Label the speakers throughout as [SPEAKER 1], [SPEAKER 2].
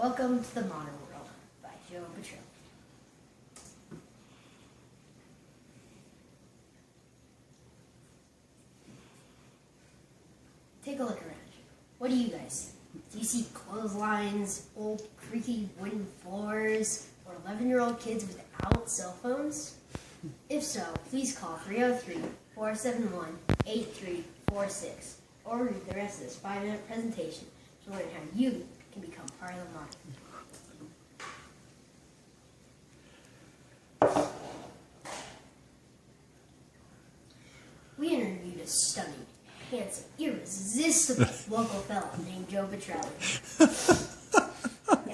[SPEAKER 1] Welcome to the Modern World by Joe Petrilli. Take a look around you. What do you guys see? Do you see clotheslines, old creaky wooden floors, or 11-year-old kids without cell phones? If so, please call 303-471-8346 or read the rest of this 5-minute presentation to learn how you can become part of the modern. We interviewed a stunning, handsome, irresistible local fellow named Joe Petrilli.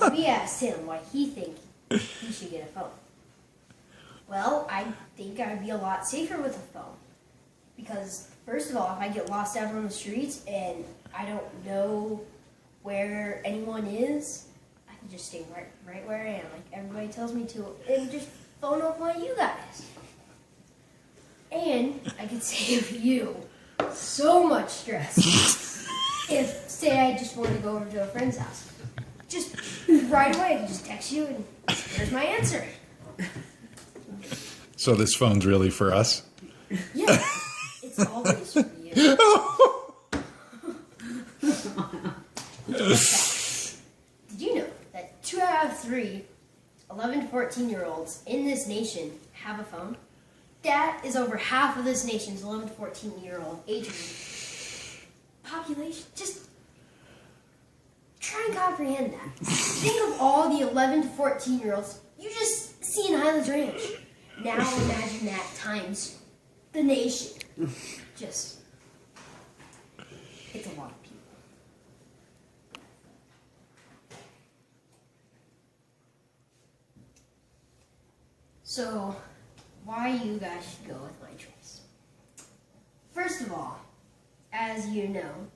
[SPEAKER 1] And we asked him why he thinks he should get a phone. Well, I think I would be a lot safer with a phone. Because, first of all, if I get lost out on the streets and I don't know where anyone is, I can just stay right where I am, like everybody tells me to, and just phone up one of you guys. And I could save you so much stress if, say, I just wanted to go over to a friend's house. Just right away, I can just text you and there's my answer.
[SPEAKER 2] So this phone's really for us?
[SPEAKER 1] Yeah, it's always for you. Did you know that 2 out of 3 11 to 14-year-olds in this nation have a phone? That is over half of this nation's 11 to 14-year-old age group population. Just try and comprehend that. Think of all the 11 to 14-year-olds you just see in Highlands Ranch. Now imagine that times the nation. Just, it's a lot of people. So, why you guys should go with my choice. First of all, as you know,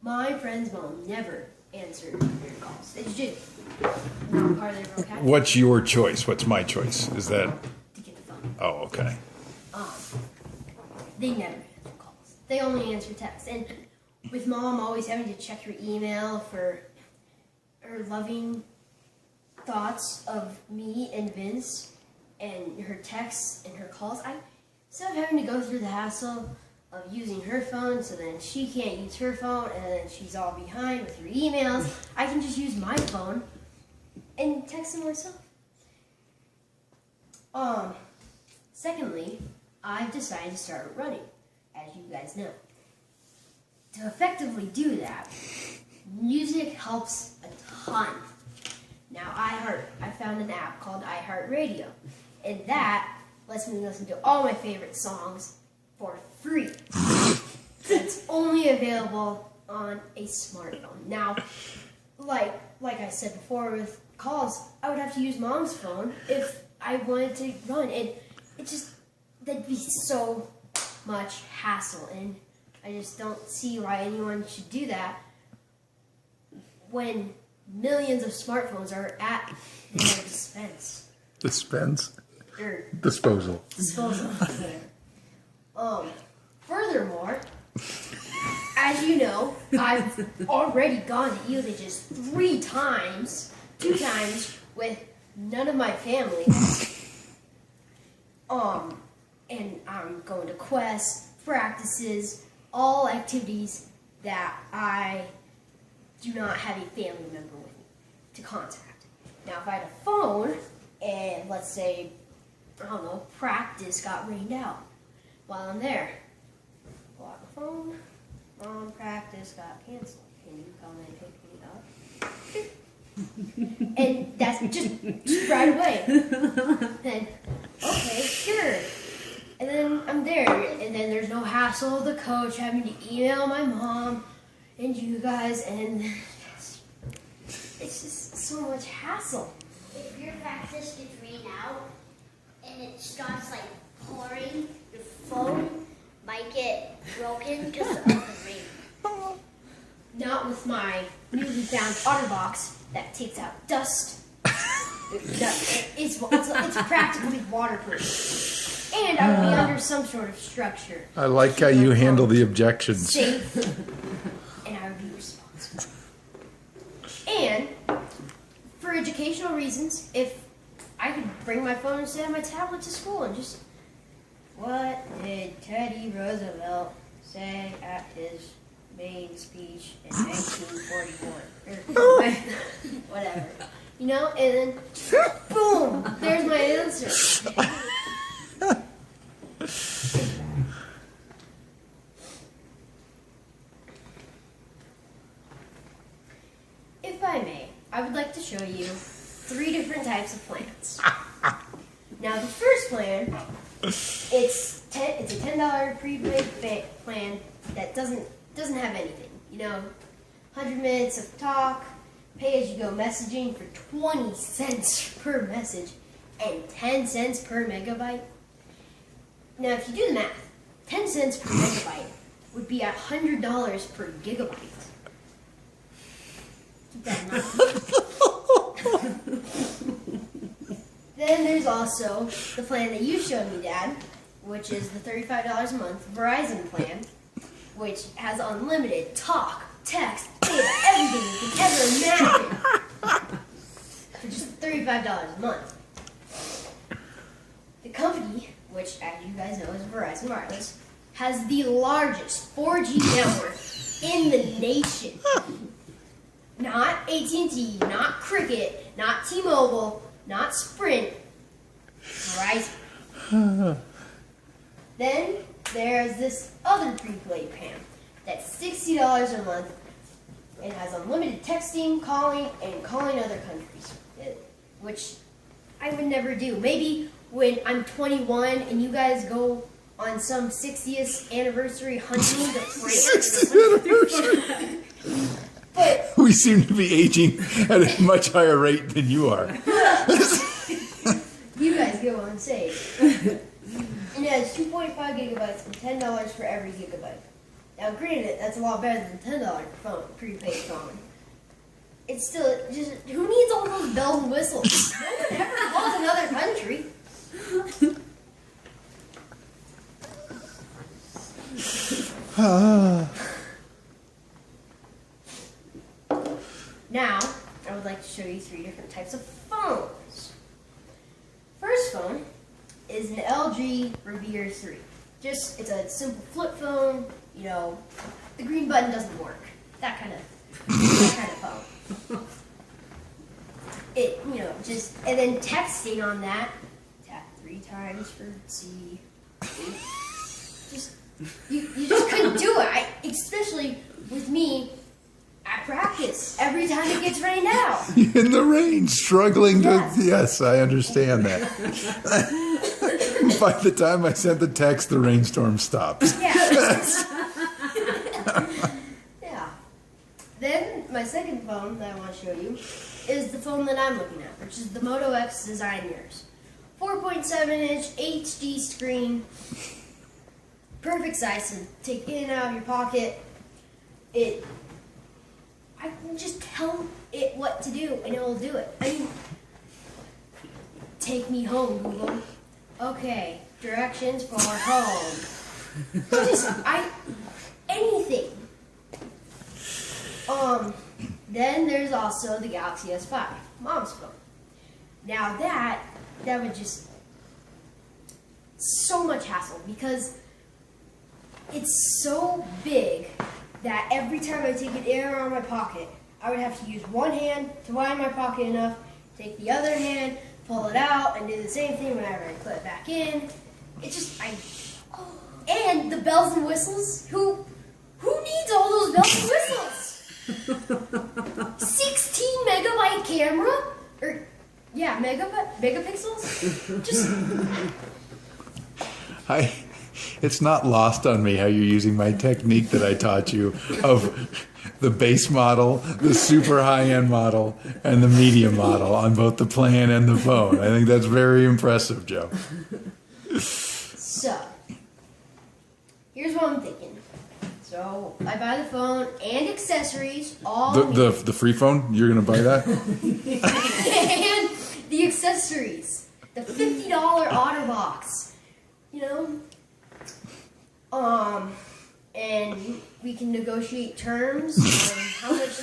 [SPEAKER 1] my friend's mom never answered their calls. It's just not part of their vocabulary.
[SPEAKER 2] What's your choice? What's my choice? Is that...
[SPEAKER 1] To get the phone.
[SPEAKER 2] Oh, okay.
[SPEAKER 1] They never answer calls. They only answer texts. And with mom always having to check her email for her loving thoughts of me and Vince, and her texts and her calls, instead of having to go through the hassle of using her phone, so then she can't use her phone, and then she's all behind with her emails, I can just use my phone and text them myself. Secondly, I've decided to start running, as you guys know. To effectively do that, music helps a ton. Now, I found an app called iHeartRadio, and that lets me listen to all my favorite songs for free. It's only available on a smartphone. Now, like I said before with calls, I would have to use mom's phone if I wanted to run, and that'd be so much hassle, and I just don't see why anyone should do that when millions of smartphones are at their
[SPEAKER 2] Disposal.
[SPEAKER 1] Furthermore, as you know, I've already gone to Eulogies 2 times with none of my family. And I'm going to quests, practices, all activities that I do not have a family member with me to contact. Now, if I had a phone, and let's say, I don't know, practice got rained out while I'm there, pull out my phone, practice got canceled. Can you come and pick me up? And that's just right away. Then, okay, sure. And then I'm there, and then there's no hassle of the coach having to email my mom and you guys, and it's just so much hassle.
[SPEAKER 3] If your practice gets rained out and it starts like pouring, your phone might get broken because of the rain.
[SPEAKER 1] Not with my newly found OtterBox that takes out dust. It's practically waterproof. And I would be under some sort of structure.
[SPEAKER 2] I like how you handle the objections.
[SPEAKER 1] Safe. And I would be responsible. And educational reasons, if I could bring my phone instead of my tablet to school and just, what did Teddy Roosevelt say at his main speech in 1941? Or whatever. You know, and then, boom, there's my answer. If I may, I would like to show you 3 different types of plans. Now, the first plan, it's a $10 prepaid plan that doesn't have anything. You know, 100 minutes of talk, pay-as-you-go messaging for 20 cents per message and 10 cents per megabyte. Now, if you do the math, 10 cents per megabyte would be $100 per gigabyte. Keep that in mind. Then there's also the plan that you showed me, Dad, which is the $35 a month Verizon plan, which has unlimited talk, text, data, everything you can ever imagine, for just $35 a month. The company, which as you guys know is Verizon Wireless, has the largest 4G network in the nation. Not AT&T, not Cricket, not T-Mobile, not Sprint, Verizon. Then there's this other prepaid plan that's $60 a month and has unlimited texting, calling, and calling other countries, which I would never do. Maybe when I'm 21 and you guys go on some 60th anniversary honeymoon to France.
[SPEAKER 2] 60th anniversary.
[SPEAKER 1] But
[SPEAKER 2] We seem to be aging at a much higher rate than you are.
[SPEAKER 1] you guys go on safe. And it has 2.5 gigabytes and $10 for every gigabyte. Now, granted, that's a lot better than $10 phone, prepaid phone. It's still just, who needs all those bells and whistles? No one ever calls another country. Now, I would like to show you 3 different types of phones. First phone is an LG Revere 3. It's a simple flip phone, you know, the green button doesn't work. That kind of phone. It, you know, and then texting on that, tap 3 times for C. You just couldn't do it, especially with me at practice, every time it gets rained out.
[SPEAKER 2] In the rain, struggling
[SPEAKER 1] Yes.
[SPEAKER 2] to... Yes, I understand that. By the time I sent the text, the rainstorm stopped.
[SPEAKER 1] Yeah. Yeah. Then my second phone that I want to show you is the phone that I'm looking at, which is the Moto X Design Mirrors. 4.7-inch HD screen, perfect size to take in and out of your pocket. I can just tell it what to do, and it will do it. I mean, take me home, Google. Okay, directions for home. Anything. Then there's also the Galaxy S5, Mom's phone. Now that would just, so much hassle, because it's so big that every time I take it in or out of my pocket, I would have to use one hand to widen my pocket enough, take the other hand, pull it out, and do the same thing whenever I put it back in. It's just, and the bells and whistles, who needs all those bells and whistles? 16 megabyte camera? Megapixels?
[SPEAKER 2] It's not lost on me how you're using my technique that I taught you of the base model, the super high-end model, and the medium model on both the plan and the phone. I think that's very impressive, Joe.
[SPEAKER 1] So, here's what I'm thinking. So, I buy the phone and accessories, all
[SPEAKER 2] The free phone? You're going to buy that?
[SPEAKER 1] and the accessories. The $50 OtterBox. You know? And we can negotiate terms on how much,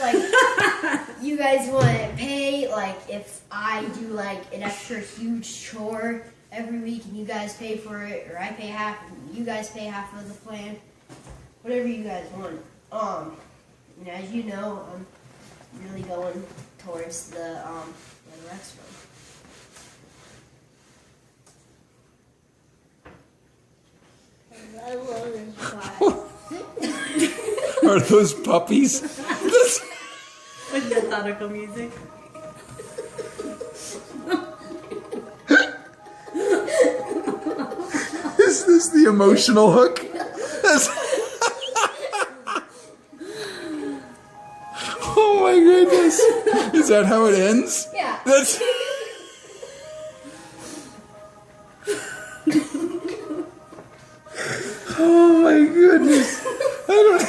[SPEAKER 1] you guys want to pay. like if I do like an extra huge chore every week and you guys pay for it, or I pay half and you guys pay half of the plan, whatever you guys want. And as you know, I'm really going towards the restroom.
[SPEAKER 3] I love this part.
[SPEAKER 2] Are those puppies?
[SPEAKER 4] With methodical music.
[SPEAKER 2] Is this the emotional hook? Oh my goodness. Is that how it ends?
[SPEAKER 1] Yeah.
[SPEAKER 2] That's. Oh my goodness. I don't.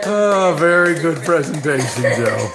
[SPEAKER 2] Oh, very good presentation, Joe.